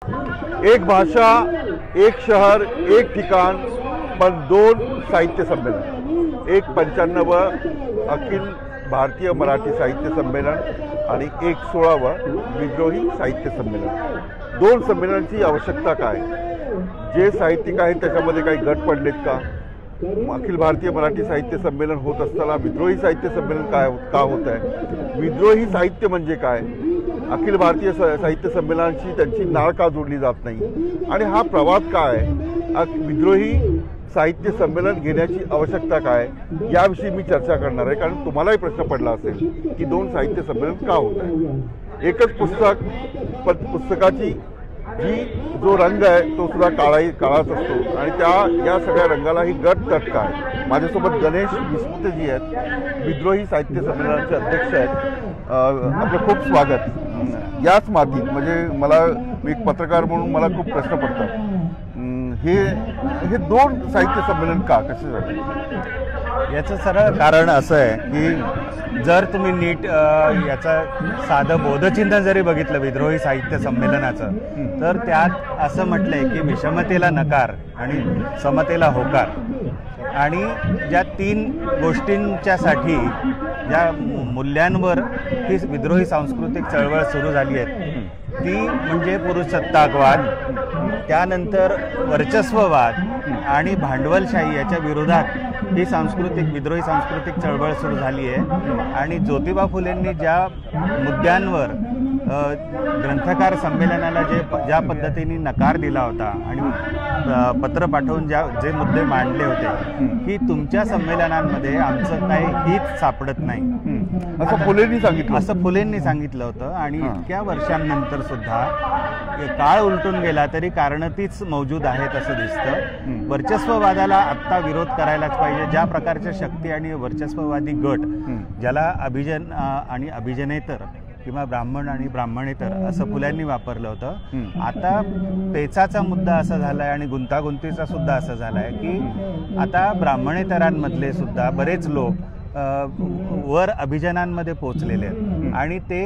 एक भाषा, एक शहर, एक ठिकाण, पण दोन साहित्य संमेलन. एक 95 अखिल भारतीय मराठी साहित्य संमेलन आणि एक 16वं विद्रोही साहित्य संमेलन. दोन संमेलनांची आवश्यकता काय? जे साहित्यिक आहेत त्याच्यामध्ये काही गट पडलेत का? अखिल भारतीय मराठी साहित्य संमेलन होत असताना विद्रोही साहित्य संमेलन का होत आहे? विद्रोही साहित्य म्हणजे काय? अखिल भारतीय साहित्य संमेलनाशी त्यांची नाळ का जोडली जात नाही? आणि हा प्रवाद काय? विद्रोही साहित्य संमेलन घेण्याची आवश्यकता काय? याविषयी मी चर्चा करणार आहे. कारण तुम्हालाही प्रश्न पडला असेल की दोन साहित्य संमेलन का होत आहे. एकच पुस्तक, पण पुस्तकाची जो रंग आहे तो सुद्धा काळाच असतो आणि या सगळ्या रंगालाही गट तट काय. माझ्यासोबत गणेश विस्मृतजी आहेत, विद्रोही साहित्य संमेलनाचे अध्यक्ष आहेत. आपलं खूप स्वागत. याच मातीत म्हणजे मी एक पत्रकार म्हणून मला खूप प्रश्न पडतात, हे दोन साहित्य संमेलन का, कशासाठी? याचं सरळ कारण असं आहे की जर तुम्ही नीट याचं साधं बोधचिन्ह जरी बघितलं विद्रोही साहित्य संमेलनाचं, तर त्यात असं म्हटलंय की विषमतेला नकार आणि समतेला होकार. आणि ज्या तीन गोष्टींच्यासाठी ज्या मूल्यांवर ही विद्रोही सांस्कृतिक चळवळ सुरू झाली आहे ती म्हणजे पुरुषसत्ताकवाद, त्यानंतर वर्चस्ववाद आणि भांडवलशाही याच्या विरोधात ही विद्रोही सांस्कृतिक चळवळ सुरू झाली आहे. आणि ज्योतिबा फुलेंनी ज्या मुद्द्यांवर ग्रंथकार संमेलनाला ज्या पद्धतीने नकार दिला होता आणि पत्र पाठवून जे मुद्दे मांडले होते की तुमच्या संमेलनांमध्ये आमचं काही हित सापडत नाही, असं फुलेंनी सांगितलं होतं. आणि इतक्या वर्षांनंतर सुद्धा काळ उलटून गेला तरी कारणं तीच मौजूद आहेत असं दिसतं. वर्चस्ववादाला आत्ता विरोध करायलाच पाहिजे. ज्या प्रकारच्या शक्ती आणि वर्चस्ववादी गट, ज्याला अभिजन आणि अभिजनेतर किंवा ब्राह्मण आणि ब्राह्मणेतर असं फुल्यांनी वापरलं होतं, आता पेचाचा मुद्दा असा झालाय आणि गुंतागुंतीचा सुद्धा असा झालाय की आता ब्राह्मणेतरांमधले सुद्धा बरेच लोक वर अभिजनांमध्ये पोचलेले आहेत आणि ते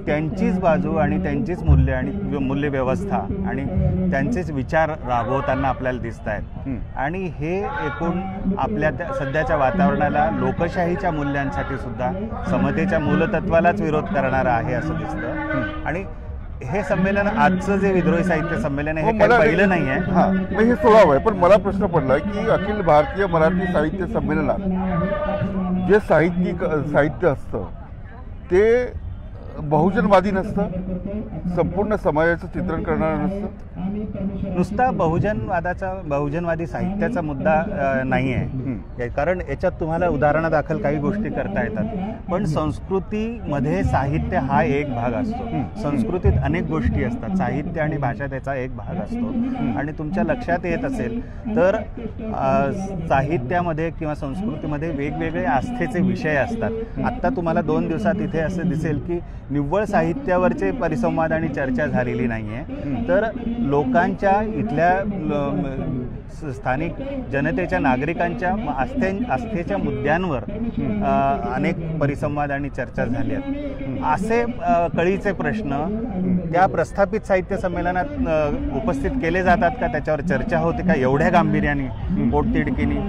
त्यांचीच बाजू आणि त्यांचीच मूल्य आणि मूल्य व्यवस्था आणि त्यांचेच विचार राबवताना आपल्याला दिसत आहेत. आणि हे एकूण आपल्या सध्याच्या वातावरणाला लोकशाहीच्या मूल्यांसाठी सुद्धा समतेच्या मूलतत्वालाच विरोध करणारा आहे असं दिसतं. आणि हे संमेलन, आजचं जे विद्रोही साहित्य संमेलन आहे, हे काही पहिलं नाही आहे. हे 16वं आहे. पण मला प्रश्न पडला की अखिल भारतीय मराठी साहित्य संमेलनात जे साहित्य असतं ते बहुजनवादी नसतं, संपूर्ण समाजाचं चित्रण करणारं नसतं. नुसता बहुजनवादी साहित्याचा मुद्दा नाही आहे. कारण याच्यात तुम्हाला उदाहरणादाखल काही गोष्टी करता येतात. पण संस्कृतीमध्ये साहित्य हा एक भाग असतो. संस्कृतीत अनेक गोष्टी असतात, साहित्य आणि भाषा त्याचा एक भाग असतो. आणि तुमच्या लक्षात येत असेल तर साहित्यामध्ये किंवा संस्कृतीमध्ये वेगवेगळे आस्थेचे विषय असतात. आत्ता तुम्हाला 2 दिवसात इथे असं दिसेल की निव्वळ साहित्यावरचे परिसंवाद आणि चर्चा झालेली नाही आहे, तर लोकांच्या इथल्या स्थानिक जनतेच्या नागरिकांच्या आस्थेच्या मुद्द्यांवर अनेक परिसंवाद आणि चर्चा झाल्या आहेत. असे कळीचे प्रश्न त्या प्रस्थापित साहित्य संमेलनात उपस्थित केले जातात का? त्याच्यावर चर्चा होते का एवढ्या गांभीर्याने, पोटतिडकीने?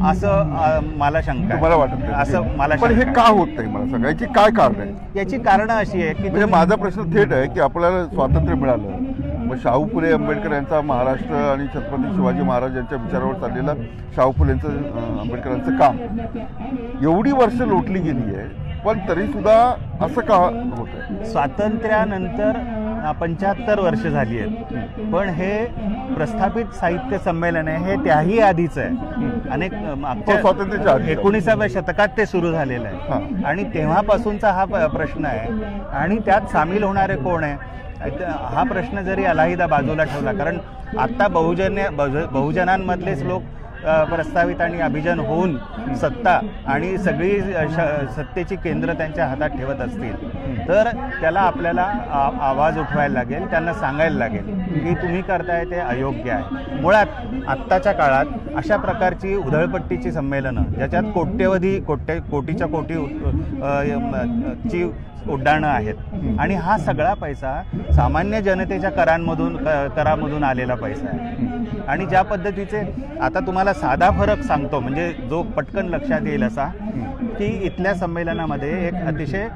असं मला शंका आहे. मला वाटत असं मला. पण हे का होत नाही मला सांगा, याची काय कारण आहे? याची कारणं अशी आहे की म्हणजे माझा प्रश्न थेट आहे की आपल्याला स्वातंत्र्य मिळालं, मग शाहू फुले आंबेडकर यांचा महाराष्ट्र आणि छत्रपती शिवाजी महाराज यांच्या विचारावर चाललेलं शाहू फुलेंचं आंबेडकरांचं काम एवढी वर्ष लोटली गेली आहे, पण तरी सुद्धा असं का होत आहे? स्वातंत्र्यानंतर 75 वर्ष झाली आहेत, पण हे प्रस्थापित साहित्य संमेलन आहे हे त्याही आधीच आहे. अनेक स्वातंत्र्याच्या 19व्या शतकात ते सुरू झालेलं आहे आणि तेव्हापासूनचा हा प्रश्न आहे. आणि त्यात सामील होणारे कोण आहे हा प्रश्न जरी अलाहिदा बाजूला ठेवला, कारण आता बहुजनांमधलेच लोक प्रस्तावित आणि अभिजन होऊन सत्ता आणि सगळी सत्तेची केंद्र त्यांच्या हातात ठेवत असतील तर त्याला आपल्याला आवाज उठवायला लागेल, त्यांना सांगायला लागेल की तुम्ही करताय ते अयोग्य आहे. मुळात आत्ताच्या काळात अशा प्रकारची उधळपट्टीची संमेलनं ज्याच्यात कोटीच्या कोटी ची उड्डाणं आहेत आणि हा सगळा पैसा सामान्य जनतेच्या करामधून आलेला पैसा आहे. आणि ज्या पद्धतीचे आता तुम्हाला साधा फरक सांगतो म्हणजे जो पटकन लक्षात येईल असा, की इथल्या संमेलनामध्ये एक अतिशय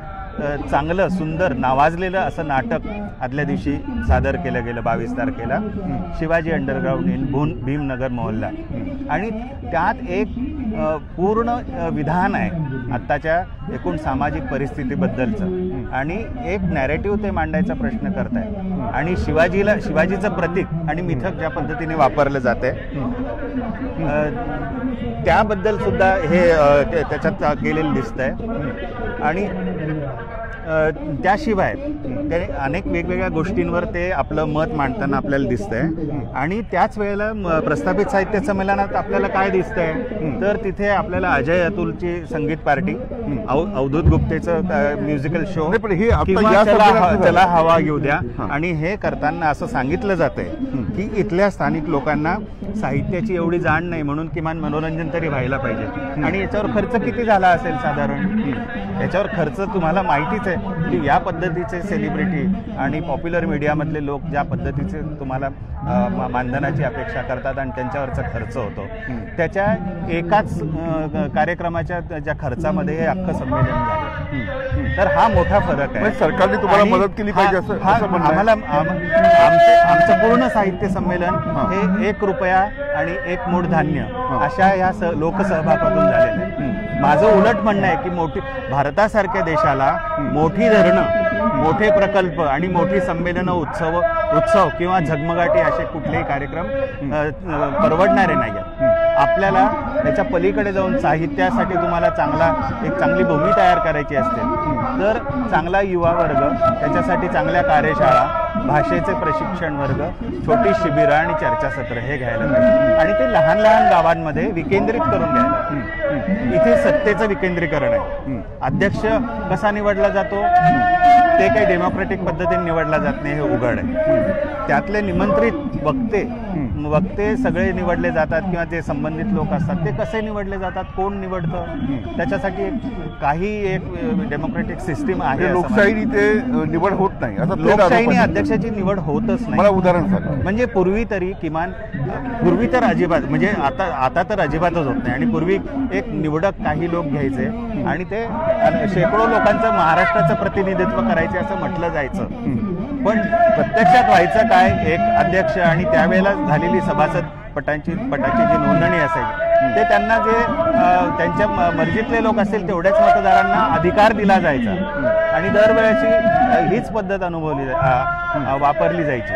चांगलं सुंदर नावाजलेलं असं नाटक आदल्या दिवशी सादर केलं गेलं 22 तारखेला शिवाजी अंडरग्राउंड इन भीमनगर मोहल्ला. आणि त्यात एक पूर्ण विधान आहे आत्ताच्या एकूण सामाजिक परिस्थितीबद्दलचं आणि एक नॅरेटिव्ह ते मांडायचा प्रश्न करत आहे. आणि शिवाजीचं प्रतीक आणि मिथक ज्या पद्धतीने वापरलं जाते त्याबद्दल सुद्धा हे त्याच्यात केलेलं दिसतंय. आणि त्याशिवाय ते अनेक वेगवेगळ्या गोष्टींवर ते आपलं मत मांडताना आपल्याला दिसतंय. आणि त्याच वेळेला प्रस्थापित साहित्य संमेलनात आपल्याला काय दिसतंय तर तिथे आपल्याला अजय अतुलची संगीत पार्टी, अवधूत गुप्तेचं म्युझिकल शो किंवा चला हवा घेऊ द्या. आणि हे करताना असं सांगितलं जातंय की इथल्या स्थानिक लोकांना साहित्याची एवढी जाण नाही म्हणून किमान मनोरंजन तरी व्हायला पाहिजे. आणि याच्यावर खर्च किती झाला असेल साधारण? याच्यावर खर्च तुम्हाला माहितीच आहे की या पद्धतीचे सेलिब्रिटी आणि पॉप्युलर मीडियामधले लोक ज्या पद्धतीचे तुम्हाला मानधनाची अपेक्षा करतात आणि त्यांच्यावरचा खर्च होतो त्याच्या एकाच कार्यक्रमाच्या ज्या खर्चामध्ये हे अख्खं संमेलन झालं. तर हा मोठा फरक आहे. सरकारने तुम्हाला मदत केली पाहिजे असं आम्हाला आमचं पूर्ण साहित्य संमेलन हे 1 रुपया आणि 1 मूठ धान्य अशा या लोकसहभागातून झालेलं आहे. माझं उलट म्हणणं आहे की भारतासारख्या देशाला मोठी धरणं, मोठे प्रकल्प आणि मोठी संमेलनं, उत्सव किंवा झगमगाटी असे कुठलेही कार्यक्रम परवडणारे नाही आहेत. आपल्याला त्याच्या पलीकडे जाऊन साहित्यासाठी तुम्हाला एक चांगली भूमी तयार करायची असते तर चांगला युवा वर्ग, त्याच्यासाठी चांगल्या कार्यशाळा, भाषेचे प्रशिक्षण वर्ग, छोटी शिबिरं आणि चर्चासत्र हे घ्यायला पाहिजे. आणि ते लहान लहान गावांमध्ये विकेंद्रित करून घ्यायला. इथे सत्तेचं विकेंद्रीकरण आहे. अध्यक्ष कसा निवडला जातो ते काही डेमोक्रेटिक पद्धतीने निवडला जात नाही, हे उघड आहे. त्यातले निमंत्रित वक्ते सगळे निवडले जातात किंवा जे संबंधित लोक असतात ते कसे निवडले जातात, कोण निवडतं, त्याच्यासाठी एक डेमोक्रेटिक सिस्टीम आहे. लोकशाही ते निवड होत नाही. लोकशाहीने अध्यक्षाची निवड होतच नाही. मला उदाहरण सांगा. म्हणजे पूर्वी तर अजिबात, म्हणजे आता तर अजिबातच होत नाही. आणि पूर्वी एक निवडक काही लोक घ्यायचे आणि ते शेकडो लोकांचं महाराष्ट्राचं प्रतिनिधित्व करायचे असं म्हटलं जायचं. पण प्रत्यक्षात व्हायचं काय, एक अध्यक्ष आणि त्यावेळेला झालेली सभासद पटाची जी नोंदणी असायची ते त्यांना जे त्यांच्या मर्जीतले लोक असतील तेवढ्याच मतदारांना अधिकार दिला जायचा. आणि दरवेळेची हीच पद्धत वापरली जायची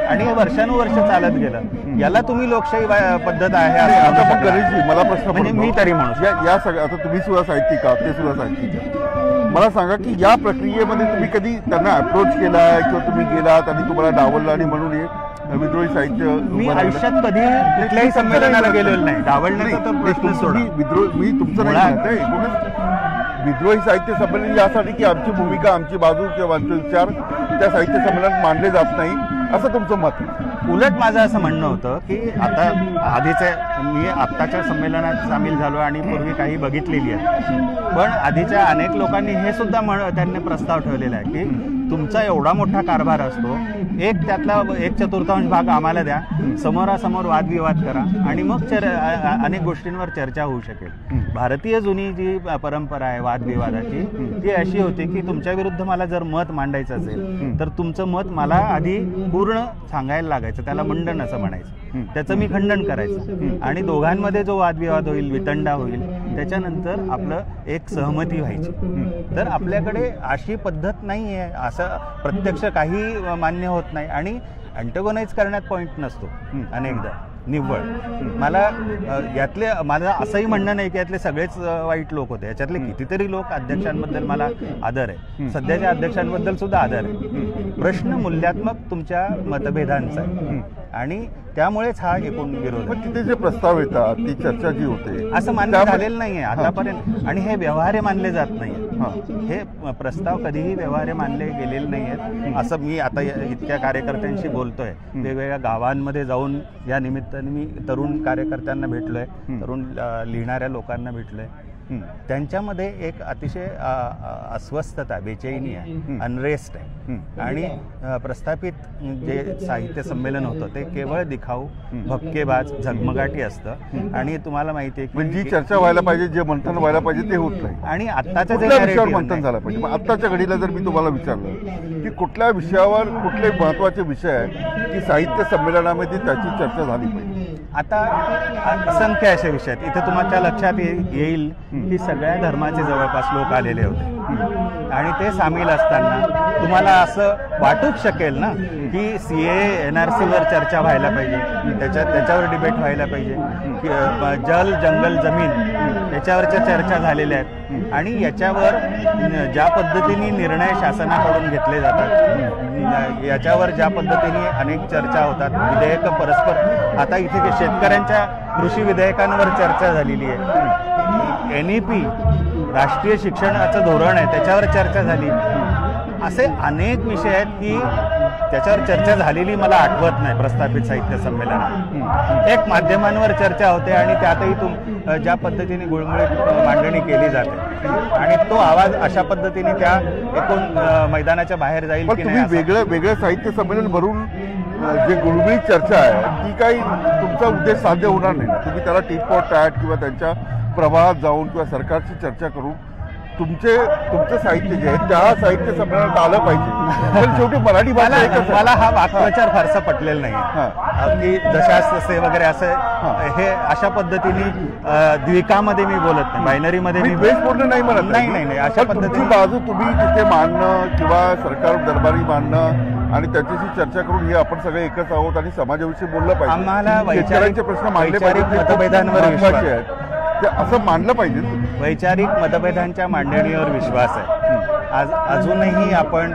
आणि हे वर्षानुवर्ष चालत गेलं. याला तुम्ही लोकशाही पद्धत आहे असं मला प्रश्न म्हणजे मी तरी म्हणू या सगळ्या, आता तुम्ही सुद्धा साहित्यिक आहात, ते सुद्धा साहित्यिक. मला सांगा की या प्रक्रियेमध्ये तुम्ही कधी त्यांना अप्रोच केलाय किंवा तुम्ही गेलात आणि तुम्हाला डावललं आणि म्हणून विद्रोही साहित्य? मी आयुष्यात कधी कुठल्याही संमेलनाला गेलेलो नाही. डावलण्याचा तर प्रश्न सोडा. मी तुमचं नाही, विद्रोही साहित्य संमेलन यासाठी की आमची भूमिका, आमची बाजू किंवा आमचे विचार त्या साहित्य संमेलनात मांडले जात नाही असं तुमचं मत? उलट माझं असं म्हणणं होतं की मी आत्ताच्या संमेलनात सामील झालो आणि पूर्वी काही बघितलेली आहे. पण आधीच्या अनेक लोकांनी हे सुद्धा त्यांनी प्रस्ताव ठेवलेला आहे की तुमचा एवढा मोठा कारभार असतो, त्यातला 1/4 भाग आम्हाला द्या, समोरासमोर वादविवाद करा आणि मग अनेक गोष्टींवर चर्चा होऊ शकेल. भारतीय जुनी जी परंपरा आहे वादविवादाची ती अशी होती की तुमच्या विरुद्ध मला जर मत मांडायचं असेल तर तुमचं मत मला आधी पूर्ण सांगायला लागायचं, त्याला मंडन असं म्हणायचं. त्याचं मी खंडन करायचं आणि दोघांमध्ये जो वादविवाद होईल, वितंडा होईल, त्याच्यानंतर आपलं एक सहमती व्हायची. तर आपल्याकडे अशी पद्धत नाही आहे. असं प्रत्यक्ष काही मान्य होत नाही आणि अँटोगोनाइज करण्यात पॉईंट नसतो अनेकदा निव्वळ. माझं असंही म्हणणं नाही की यातले सगळेच वाईट लोक होते. याच्यातले कितीतरी लोक अध्यक्षांबद्दल मला आदर आहे, सध्याच्या अध्यक्षांबद्दल सुद्धा आदर आहे. प्रश्न मूल्यात्मक तुमच्या मतभेदांचा आहे आणि त्यामुळेच हा एकूण विरोध. तिथे जे प्रस्ताव येतात, ती चर्चा जी होते, असं मान्य झालेलं नाहीये आतापर्यंत आणि हे व्यवहार्य मानले जात नाहीये. हे प्रस्ताव कधीही व्यवहार्य मानले गेलेले नाहीयेत. असं मी आता इतक्या कार्यकर्त्यांशी बोलतोय, वेगवेगळ्या गावांमध्ये जाऊन या निमित्ताने मी तरुण कार्यकर्त्यांना भेटलोय, तरुण लिहिणाऱ्या लोकांना भेटलोय त्यांच्यामध्ये एक अतिशय अस्वस्थता, बेचैनी आहे, अनरेस्ट आहे. आणि प्रस्थापित जे साहित्य संमेलन होतं ते केवळ दिखाऊ, भपकेबाज, झगमगाटी असतं. आणि तुम्हाला माहिती आहे की जी चर्चा व्हायला पाहिजे, जे मंथन व्हायला पाहिजे ते होत नाही. आणि आत्ताच्या जे विषयावर मंथन झालं पाहिजे. मग आत्ताच्या घडीला जर मी तुम्हाला विचारलं की कुठल्या विषयावर कुठले महत्त्वाचे विषय आहेत की साहित्य संमेलनामध्ये त्याची चर्चा झाली पाहिजे, आता असंख्य असे विषय आहेत. इथे तुमच्या लक्षात येईल की सगळ्या धर्माचे जवळपास लोक आलेले होते आणि ते सामील असताना तुम्हाला असं वाटूच शकेल ना की CAA NRC वर चर्चा व्हायला पाहिजे, त्याच्यावर डिबेट व्हायला पाहिजे, जल, जंगल, जमीन याच्यावरच्या चर्चा झालेल्या आहेत. आणि याच्यावर ज्या पद्धतीने निर्णय शासनाकडून घेतले जातात, याच्यावर ज्या पद्धतीने अनेक चर्चा होतात, विधेयकं परस्पर, आता इथे शेतकऱ्यांच्या कृषी विधेयकांवर चर्चा झालेली आहे, NEP राष्ट्रीय शिक्षणाचं धोरण आहे त्याच्यावर चर्चा झाली. असे अनेक विषय आहेत की त्याच्यावर चर्चा झालेली मला आठवत नाही प्रस्थापित साहित्य संमेलनात. एक माध्यमांवर चर्चा होते आणि त्यातही ज्या पद्धतीने गुळमुळीत मांडणी केली जाते आणि तो आवाज अशा पद्धतीने त्या एकूण मैदानाच्या बाहेर जाईल की नाही. वेगळं साहित्य संमेलन भरून जे गुळमुळीत चर्चा आहे ती काही तुमचा उद्देश साध्य होणार नाही ना. तुम्ही त्याला टीट फॉर टॅट किंवा त्यांच्या प्रवाहात जाऊन किंवा सरकारची चर्चा करून तुमचं साहित्य जे आहे त्या साहित्य संमेलनात आलं पाहिजे. पण शेवटी मराठी मला हा वाक्प्रचार फारसा पटलेला नाही की जशास तसे वगैरे असं हे अशा पद्धतीने द्विकामध्ये मी बोलत नाही, बायनरीमध्ये मी द्वेषपूर्ण नाही म्हणत. नाही अशा पद्धतीने बाजू तुम्ही तिथे मांडणं किंवा सरकार दरबारी मांडणं आणि त्याच्याशी चर्चा करून हे आपण सगळे एकच आहोत आणि समाजाविषयी बोललं पाहिजे. आम्हाला शेतकऱ्यांचे प्रश्न मांडले पाहिजे, मतभेदांवर विश्वास आहे, ते असं मांडलं पाहिजे. वैचारिक मतभेदांच्या मांडणीवर विश्वास आहे. अजूनही आपण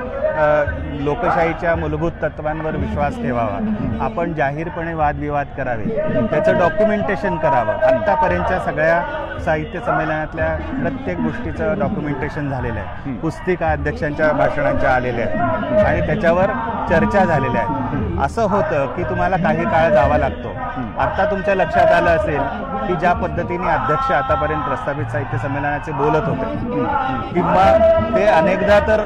लोकशाहीच्या मूलभूत तत्वांवर विश्वास ठेवावा. आपण जाहीरपणे वादविवाद करावे, त्याचं डॉक्युमेंटेशन करावं. आत्तापर्यंतच्या सगळ्या साहित्य संमेलनातल्या प्रत्येक गोष्टीचं डॉक्युमेंटेशन झालेलं आहे. पुस्तिका अध्यक्षांच्या भाषणांच्या आलेल्या आहेत आणि त्याच्यावर चर्चा झालेल्या आहेत. असं होतं की तुम्हाला काही काळ जावा लागतो. आत्ता तुमच्या लक्षात आलं असेल की ज्या पद्धतीने अध्यक्ष आतापर्यंत प्रस्थापित साहित्य संमेलनाचे बोलत होते किंवा ते अनेकदा तर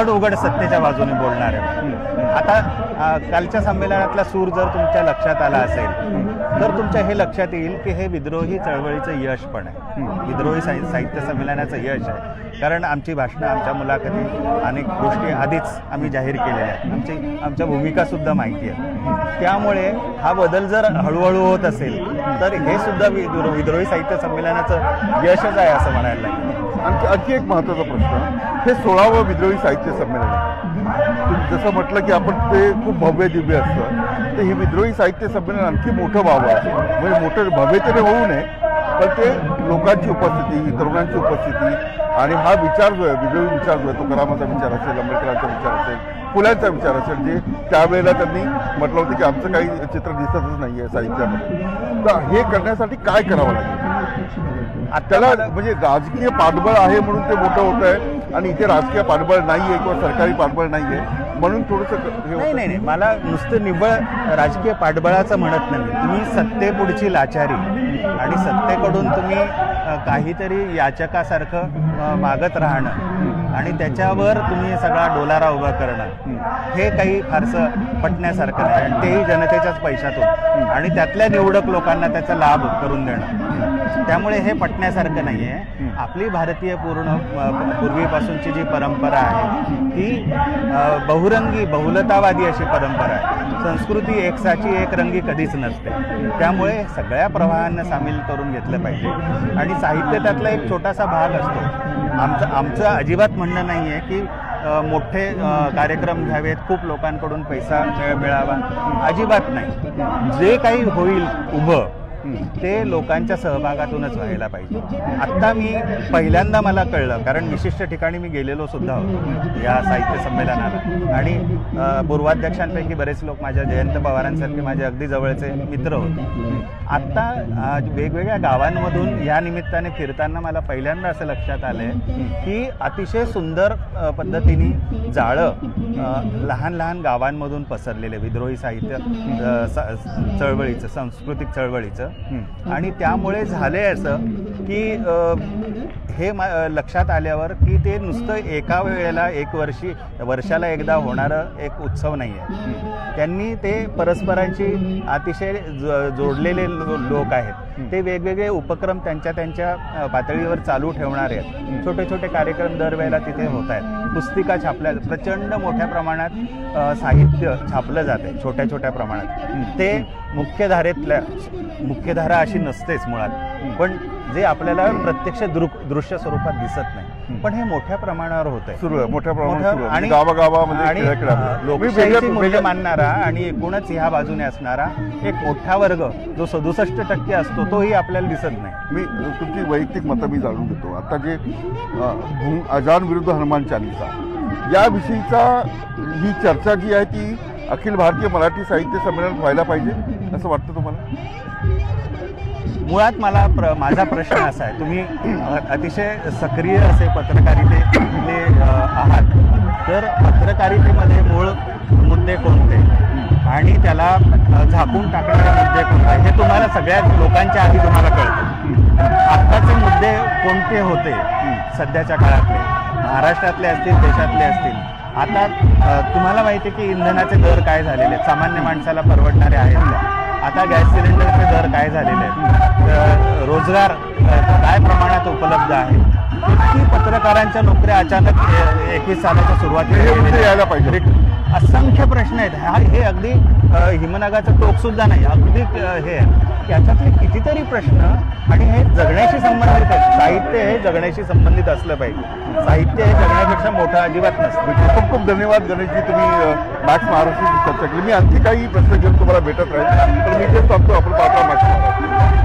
उघड सत्तेच्या बाजूने बोलणार आहे. आता कालच्या संमेलनातला सूर जर तुमच्या लक्षात आला असेल तर तुमच्या हे लक्षात येईल की हे विद्रोही चळवळीचं यश पण आहे, विद्रोही साहित्य संमेलनाचं यश आहे. कारण आमची भाषणं, आमच्या मुलाखती, अनेक गोष्टी आधीच आम्ही जाहीर केलेल्या आहेत, आमच्या भूमिकासुद्धा माहिती आहे. त्यामुळे हा बदल जर हळूहळू होत असेल तर हे सुद्धा विद्रोही साहित्य संमेलनाचं यशच आहे असं म्हणायला लागेल. आणखी एक महत्त्वाचा प्रश्न, हे 16वं विद्रोही साहित्य संमेलन जसं म्हटलं की आपण ते खूप भव्य दिव्य असतं, तर हे विद्रोही साहित्य संमेलन आणखी मोठं व्हावं, म्हणजे मोठं भव्यतेने होऊ नये पण ते लोकांची उपस्थिती, तरुणांची उपस्थिती आणि हा विचार जो आहे, विद्रोही विचार जो आहे, तो तुकारामाचा विचार असेल, आंबेडकरांचा विचार असेल, फुल्यांचा विचार असेल, जे त्यावेळेला त्यांनी म्हटलं होतं की आमचं काही चित्र दिसतच नाही आहे साहित्यामध्ये, तर हे करण्यासाठी काय करावं लागेल? त्याला म्हणजे राजकीय पाठबळ आहे म्हणून ते मोठं होत आहे आणि इथे राजकीय पाठबळ नाही आहे किंवा सरकारी पाठबळ नाही आहे म्हणून थोडंसं नाही, मला नुसतं निव्वळ राजकीय पाठबळाचं म्हणत नाही. तुम्ही सत्तेपुढची लाचारी आणि सत्तेकडून तुम्ही काहीतरी याचकासारखं मागत राहणं आणि त्याच्यावर तुम्ही सगळा डोलारा उभा करणं, हे काही फारसं पटण्यासारखं नाही. आणि तेही जनतेच्याच पैशातून आणि त्यातल्या निवडक लोकांना त्याचा लाभ करून देणं, त्यामुळे हे पटण्यासारखं नाही आहे. आपली भारतीय पूर्वीपासूनची जी परंपरा आहे ती बहुरंगी, बहुलतावादी अशी परंपरा आहे. संस्कृती एकसाची, एक रंगी कधीच नसते. त्यामुळे सगळ्या प्रवाहांना सामील करून घेतलं पाहिजे आणि साहित्य त्यातला एक छोटासा भाग असतो. आमचं अजिबात म्हणणं नाही आहे की मोठे कार्यक्रम घ्यावेत, खूप लोकांकडून पैसा मिळावा, अजिबात नाही. जे काही होईल उभं ते लोकांच्या सहभागातूनच व्हायला पाहिजे. आत्ता मी पहिल्यांदा मला कळलं, कारण विशिष्ट ठिकाणी मी गेलेलो सुद्धा होतो या साहित्य संमेलनाला आणि पूर्वाध्यक्षांपैकी बरेच लोक माझ्या जयंत पवारांसारखे माझे अगदी जवळचे मित्र होते. आत्ता वेगवेगळ्या गावांमधून या निमित्ताने फिरताना मला पहिल्यांदा असं लक्षात आलं आहे की अतिशय सुंदर पद्धतीने जाळं लहान लहान गावांमधून पसरलेले विद्रोही साहित्य चळवळीचं, सांस्कृतिक चळवळीचं होतं आणि त्यामुळे झाले असं की हे लक्षात आल्यावर की ते नुसतं एका वेळेला वर्षाला एकदा होणारं एक उत्सव नाही आहे. त्यांनी ते परस्परांशी अतिशय जोडलेले लोक आहेत. ते वेगवेगळे उपक्रम त्यांच्या पातळीवर चालू ठेवणारे आहेत. छोटे छोटे कार्यक्रम दरवेळेला तिथे होत आहेत. पुस्तिका छापल्या, प्रचंड मोठ्या प्रमाणात साहित्य छापलं जाते छोट्या छोट्या प्रमाणात. ते मुख्यधारा अशी नसतेच मुळात, पण जे आपल्याला प्रत्यक्ष दृश्य स्वरूपात दिसत नाही, पण हे मोठ्या प्रमाणावर होत आहे. मोठ्या प्रमाणात आणि गावागावामध्ये लोकशाहीची मूल्य मानणारा आणि एकूणच ह्या बाजूने असणारा एक मोठा वर्ग जो 67% असतो तोही आपल्याला दिसत नाही. मी तुमची वैयक्तिक मतं मी जाणून घेतो. आता जे अजान विरुद्ध हनुमान चालीसा याविषयीचा ही चर्चा जी आहे ती अखिल भारतीय मराठी साहित्य संमेलनात व्हायला पाहिजे असं वाटतं तुम्हाला? मुळात माझा प्रश्न असा आहे, तुम्ही अतिशय सक्रिय असे पत्रकारिते आहात, तर पत्रकारितेमध्ये मूळ मुद्दे कोणते आणि त्याला झाकून टाकणारे मुद्दे कोणते हे तुम्हाला सगळ्या लोकांच्या आधी तुम्हाला कळतं. आत्ताचे मुद्दे कोणते होते सध्याच्या काळातले, महाराष्ट्रातले असतील, देशातले असतील. आता तुम्हाला माहिती आहे की इंधनाचे दर काय झालेले आहेत, सामान्य माणसाला परवडणारे आहेत का? आता गॅस सिलेंडरचे दर काय झालेले आहेत, रोजगार काय प्रमाणात उपलब्ध आहे, किती पत्रकारांच्या नोकऱ्या अचानक 21 सालाच्या सुरुवातीला यायला पाहिजे. असंख्य प्रश्न आहेत. हे अगदी हिमनगाचं टोक सुद्धा नाही, अगदी हे याच्यातले कितीतरी प्रश्न आणि हे जगण्याशी संबंधित आहेत. साहित्य हे जगण्याशी संबंधित असलं पाहिजे. साहित्य हे जगण्यापेक्षा मोठं अजिबात नसतं. खूप खूप धन्यवाद गणेशजी, तुम्ही मॅक्स महाराष्ट्राची चर्चा केली. मी आणखी काही प्रश्न घेऊन तुम्हाला भेटत राहील, तर मी तेच सांगतो आपण पाहता मॅक्स महाराष्ट्र.